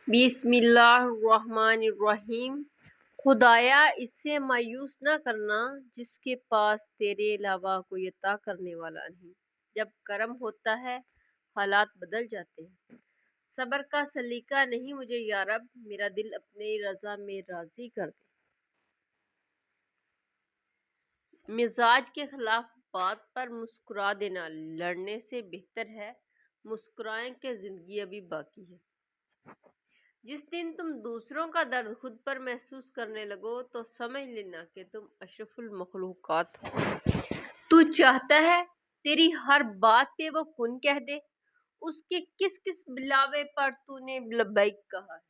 بسم اللہ الرحمن الرحیم۔ خدایا اس سے مایوس نہ کرنا جس کے پاس تیرے علاوہ کوئی عطا کرنے والا نہیں۔ جب کرم ہوتا ہے حالات بدل جاتے ہیں۔ صبر کا سلیقہ نہیں مجھے یا رب، میرا دل اپنی رضا میں راضی کر دے۔ مزاج کے خلاف بات پر مسکرا دینا لڑنے سے بہتر ہے۔ مسکرائیں کہ زندگی ابھی باقی ہے۔ جس دن تم دوسروں کا درد خود پر محسوس کرنے لگو تو سمجھ لینا کہ تم اشرف المخلوقات ہو۔ تو چاہتا ہے تیری ہر بات پہ وہ کن کہہ دے، اس کے کس کس بلاوے پر تو نے لبیک کہا ہے۔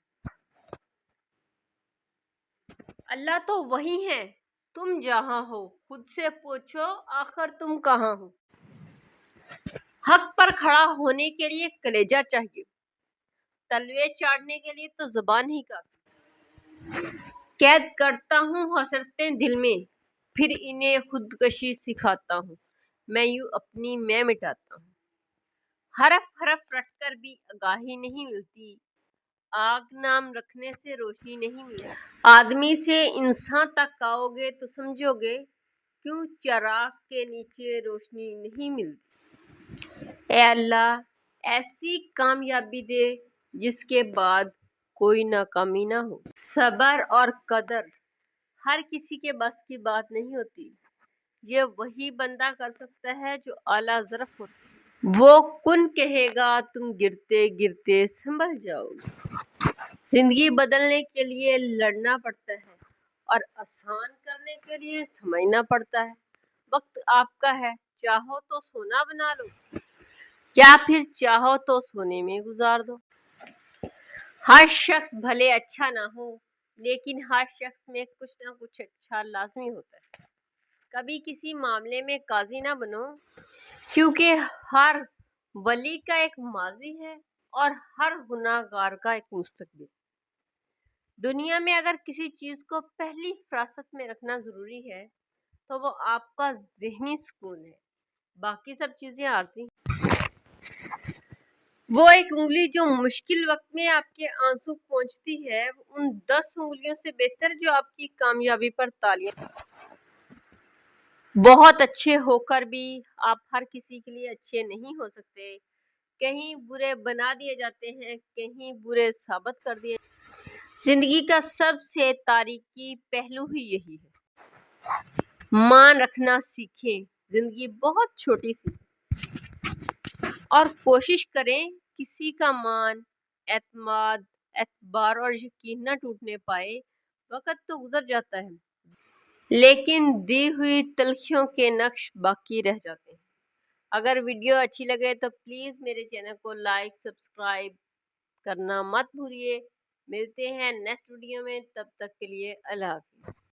اللہ تو وہی ہے، تم جہاں ہو خود سے پوچھو آخر تم کہاں ہو۔ حق پر کھڑا ہونے کے لیے کلیجہ چاہیے، تلوے چاڑنے کے لیے تو زبان ہی کافی۔ قید کرتا ہوں حسرتیں دل میں، پھر انہیں خودکشی سکھاتا ہوں، میں یوں اپنی میں مٹاتا ہوں۔ حرف حرف رٹ کر بھی آگاہی نہیں ملتی، آگ نام رکھنے سے روشنی نہیں ملتی۔ آدمی سے انسان تک آؤ گے تو سمجھو گے کیوں چراغ کے نیچے روشنی نہیں ملتی۔ اے اللہ ایسی کامیابی دے جس کے بعد کوئی ناکامی نہ ہو۔ صبر اور قدر ہر کسی کے بس کی بات نہیں ہوتی، یہ وہی بندہ کر سکتا ہے جو اعلیٰ ظرف ہوتا ہے۔ وہ کن کہے گا تم گرتے گرتے سنبھل جاؤ گے۔ زندگی بدلنے کے لیے لڑنا پڑتا ہے اور آسان کرنے کے لیے سمجھنا پڑتا ہے۔ وقت آپ کا ہے، چاہو تو سونا بنا لو یا پھر چاہو تو سونے میں گزار دو۔ ہر شخص بھلے اچھا نہ ہو لیکن ہر شخص میں کچھ نہ کچھ اچھا لازمی ہوتا ہے۔ کبھی کسی معاملے میں قاضی نہ بنو، کیونکہ ہر ولی کا ایک ماضی ہے اور ہر گناہ گار کا ایک مستقبل۔ دنیا میں اگر کسی چیز کو پہلی فراست میں رکھنا ضروری ہے تو وہ آپ کا ذہنی سکون ہے، باقی سب چیزیں عارضی ہیں۔ وہ ایک انگلی جو مشکل وقت میں آپ کے آنسو پونچھتی ہے ان 10 انگلیوں سے بہتر جو آپ کی کامیابی پر تالیاں۔ بہت اچھے ہو کر بھی آپ ہر کسی کے لیے اچھے نہیں ہو سکتے، کہیں برے بنا دیے جاتے ہیں، کہیں برے ثابت کر دیے۔ زندگی کا سب سے تاریکی پہلو ہی یہی ہے۔ مان رکھنا سیکھیں، زندگی بہت چھوٹی سی ہے اور کوشش کریں کسی کا مان، اعتماد، اعتبار اور یقین نہ ٹوٹنے پائے۔ وقت تو گزر جاتا ہے لیکن دی ہوئی تلخیوں کے نقش باقی رہ جاتے ہیں۔ اگر ویڈیو اچھی لگے تو پلیز میرے چینل کو لائک سبسکرائب کرنا مت بھولیے۔ ملتے ہیں نیکسٹ ویڈیو میں، تب تک کے لیے اللہ حافظ۔